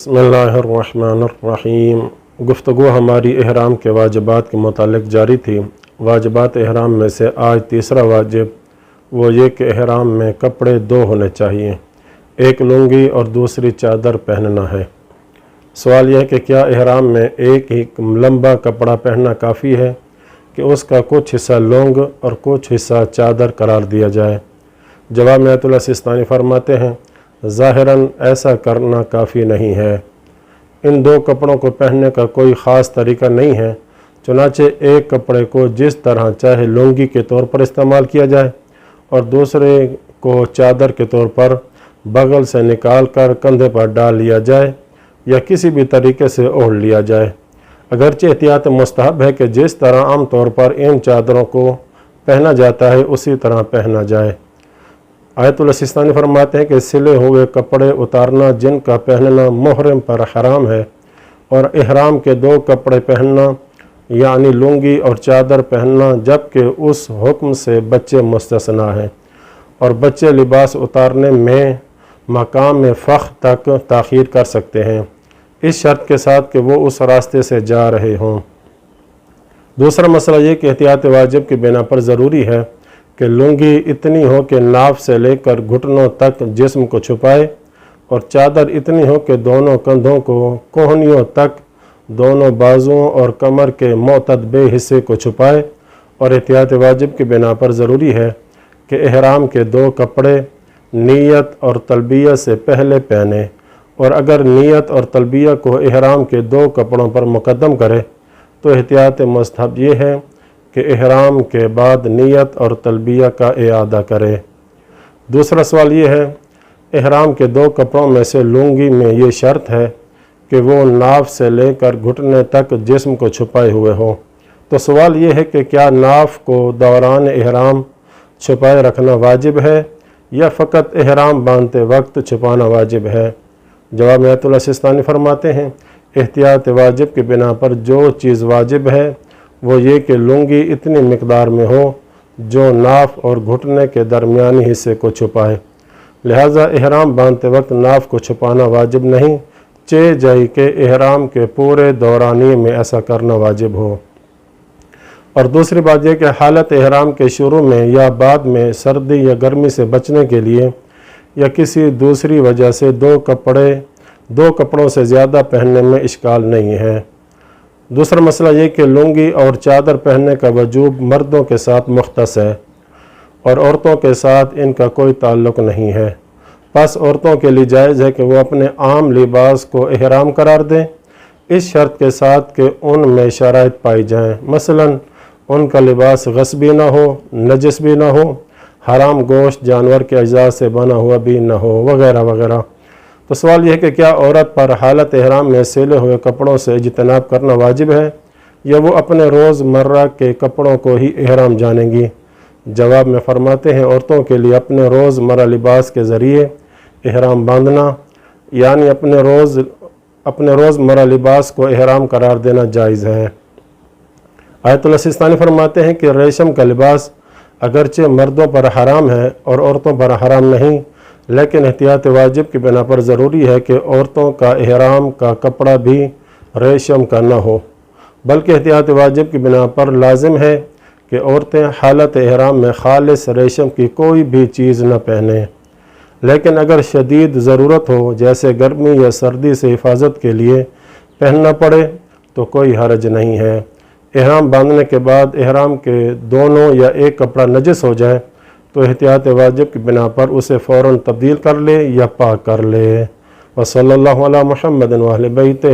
بسم اللہ الرحمن الرحیم۔ گفتگو ہماری احرام کے واجبات کے متعلق جاری تھی۔ واجبات احرام میں سے آج تیسرا واجب وہ یہ کہ احرام میں کپڑے دو ہونے چاہیے، ایک لنگی اور دوسری چادر پہننا ہے۔ سوال یہ ہے کہ کیا احرام میں ایک ہی لمبا کپڑا پہننا کافی ہے کہ اس کا کچھ حصہ لونگ اور کچھ حصہ چادر قرار دیا جائے؟ جواب میں آیت اللہ سستانی فرماتے ہیں ظاہراً ایسا کرنا کافی نہیں ہے۔ ان دو کپڑوں کو پہننے کا کوئی خاص طریقہ نہیں ہے، چنانچہ ایک کپڑے کو جس طرح چاہے لنگی کے طور پر استعمال کیا جائے اور دوسرے کو چادر کے طور پر بغل سے نکال کر کندھے پر ڈال لیا جائے یا کسی بھی طریقے سے اوڑھ لیا جائے۔ اگرچہ احتیاط مستحب ہے کہ جس طرح عام طور پر ان چادروں کو پہنا جاتا ہے اسی طرح پہنا جائے۔ آیت اللہ سستانی فرماتے ہیں کہ سلے ہوئے کپڑے اتارنا جن کا پہننا محرم پر حرام ہے، اور احرام کے دو کپڑے پہننا یعنی لنگی اور چادر پہننا جبکہ اس حکم سے بچے مستثنیٰ ہیں، اور بچے لباس اتارنے میں مقام فخ تک تاخیر کر سکتے ہیں، اس شرط کے ساتھ کہ وہ اس راستے سے جا رہے ہوں۔ دوسرا مسئلہ یہ کہ احتیاط واجب کی بنا پر ضروری ہے کہ لنگی اتنی ہو کہ ناف سے لے کر گھٹنوں تک جسم کو چھپائے، اور چادر اتنی ہو کہ دونوں کندھوں کو کوہنیوں تک دونوں بازوؤں اور کمر کے معتدبے حصے کو چھپائے، اور احتیاط واجب کی بنا پر ضروری ہے کہ احرام کے دو کپڑے نیت اور تلبیہ سے پہلے پہنے، اور اگر نیت اور تلبیہ کو احرام کے دو کپڑوں پر مقدم کرے تو احتیاط مستحب یہ ہے کہ احرام کے بعد نیت اور تلبیہ کا اعادہ کرے۔ دوسرا سوال یہ ہے احرام کے دو کپڑوں میں سے لنگی میں یہ شرط ہے کہ وہ ناف سے لے کر گھٹنے تک جسم کو چھپائے ہوئے ہوں، تو سوال یہ ہے کہ کیا ناف کو دوران احرام چھپائے رکھنا واجب ہے یا فقط احرام باندھتے وقت چھپانا واجب ہے؟ جواب میں آیت اللہ سستانی فرماتے ہیں احتیاط واجب کی بنا پر جو چیز واجب ہے وہ یہ کہ لنگی اتنی مقدار میں ہو جو ناف اور گھٹنے کے درمیانی حصے کو چھپائے، لہٰذا احرام باندھتے وقت ناف کو چھپانا واجب نہیں، چہ جائے کہ احرام کے پورے دورانیے میں ایسا کرنا واجب ہو۔ اور دوسری بات یہ کہ حالت احرام کے شروع میں یا بعد میں سردی یا گرمی سے بچنے کے لیے یا کسی دوسری وجہ سے دو کپڑوں سے زیادہ پہننے میں اشکال نہیں ہے۔ دوسرا مسئلہ یہ کہ لنگی اور چادر پہننے کا وجوب مردوں کے ساتھ مختص ہے اور عورتوں کے ساتھ ان کا کوئی تعلق نہیں ہے، پس عورتوں کے لیے جائز ہے کہ وہ اپنے عام لباس کو احرام قرار دیں، اس شرط کے ساتھ کہ ان میں شرائط پائی جائیں، مثلا ان کا لباس غصبی نہ ہو، نجس بھی نہ ہو، حرام گوشت جانور کے اجزاء سے بنا ہوا بھی نہ ہو، وغیرہ وغیرہ۔ تو سوال یہ ہے کہ کیا عورت پر حالت احرام میں سلے ہوئے کپڑوں سے اجتناب کرنا واجب ہے یا وہ اپنے روز مرہ کے کپڑوں کو ہی احرام جانیں گی؟ جواب میں فرماتے ہیں عورتوں کے لیے اپنے روز مرہ لباس کے ذریعے احرام باندھنا یعنی اپنے روز مرہ لباس کو احرام قرار دینا جائز ہے۔ آیت اللہ سستانی فرماتے ہیں کہ ریشم کا لباس اگرچہ مردوں پر حرام ہے اور عورتوں پر حرام نہیں، لیکن احتیاط واجب کی بنا پر ضروری ہے کہ عورتوں کا احرام کا کپڑا بھی ریشم کا نہ ہو، بلکہ احتیاط واجب کی بنا پر لازم ہے کہ عورتیں حالت احرام میں خالص ریشم کی کوئی بھی چیز نہ پہنیں، لیکن اگر شدید ضرورت ہو جیسے گرمی یا سردی سے حفاظت کے لیے پہننا پڑے تو کوئی حرج نہیں ہے۔ احرام باندھنے کے بعد احرام کے دونوں یا ایک کپڑا نجس ہو جائے تو احتیاط واجب کی بنا پر اسے فوراً تبدیل کر لے یا پاک کر لے۔ وصلی اللہ علی محمد و اہل بیتہ